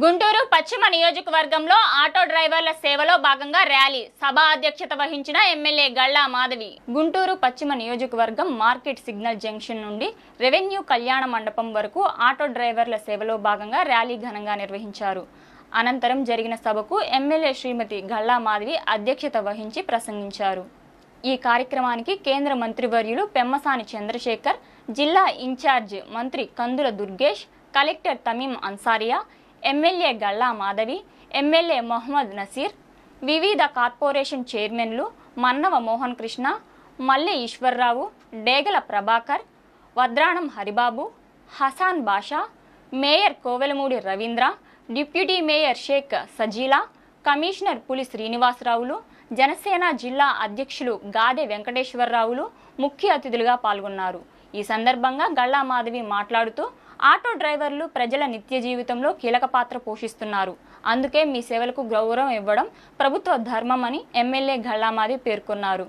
గుంటూరు పశ్చిమ నియోజకవర్గంలో ఆటో డ్రైవర్ల సేవలో భాగంగా ర్యాలీ సభ అధ్యక్షత వహించిన ఎమ్మెల్యే గళ్ళా మాధవి. గుంటూరు పశ్చిమ నియోజకవర్గం మార్కెట్ సిగ్నల్ జంక్షన్ నుండి రెవెన్యూ కళ్యాణ మండపం వరకు ఆటో డ్రైవర్ల సేవలో భాగంగా ర్యాలీ ఘనంగా నిర్వహించారు. అనంతరం జరిగిన సభకు ఎమ్మెల్యే శ్రీమతి గళ్ళా మాధవి అధ్యక్షత వహించి ప్రసంగించారు. ఈ కార్యక్రమానికి కేంద్ర మంత్రివర్యులు పెమ్మసాని చంద్రశేఖర్, జిల్లా ఇన్ఛార్జ్ మంత్రి Kandula Durgesh, collector Tameem Ansariya, MLA Galla Madhavi, MLA Mohammed Naseer, వివిధ కార్పొరేషన్ చైర్మన్లు Mannava Mohan Krishna, Malle Eswar Rao, Degala Prabhakar, Vadranam Haribabu, Hasan Basha, mayor Kovelamudi Ravindra, deputy mayor Sheikh Sajila, commissioner Puli శ్రీనివాసరావులు, జనసేన జిల్లా అధ్యక్షులు గాదె వెంకటేశ్వరరావులు ముఖ్య అతిథులుగా పాల్గొన్నారు. ఈ సందర్భంగా గళ్ళా మాధవి మాట్లాడుతూ, ఆటో డ్రైవర్లు ప్రజల నిత్య జీవితంలో కీలక పాత్ర పోషిస్తున్నారు. అందుకే మీ సేవలకు గౌరవం ఇవ్వడం ప్రభుత్వ ధర్మమని ఎమ్మెల్యే గళ్ళా మాధవి పేర్కొన్నారు.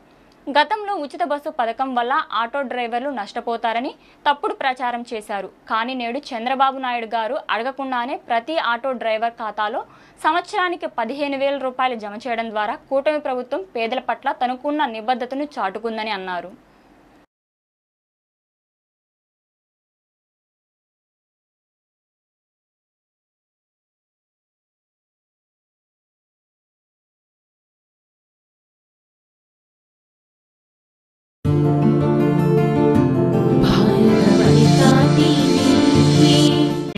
గతంలో ఉచిత బస్సు పథకం వల్ల ఆటో డ్రైవర్లు నష్టపోతారని తప్పుడు ప్రచారం చేశారు. కానీ నేడు చంద్రబాబు నాయుడు గారు అడగకుండానే ప్రతి ఆటో డ్రైవర్ ఖాతాలో సంవత్సరానికి 15,000 రూపాయలు జమ చేయడం ద్వారా కూటమి ప్రభుత్వం పేదల పట్ల తనకున్న నిబద్ధతను చాటుకుందని అన్నారు.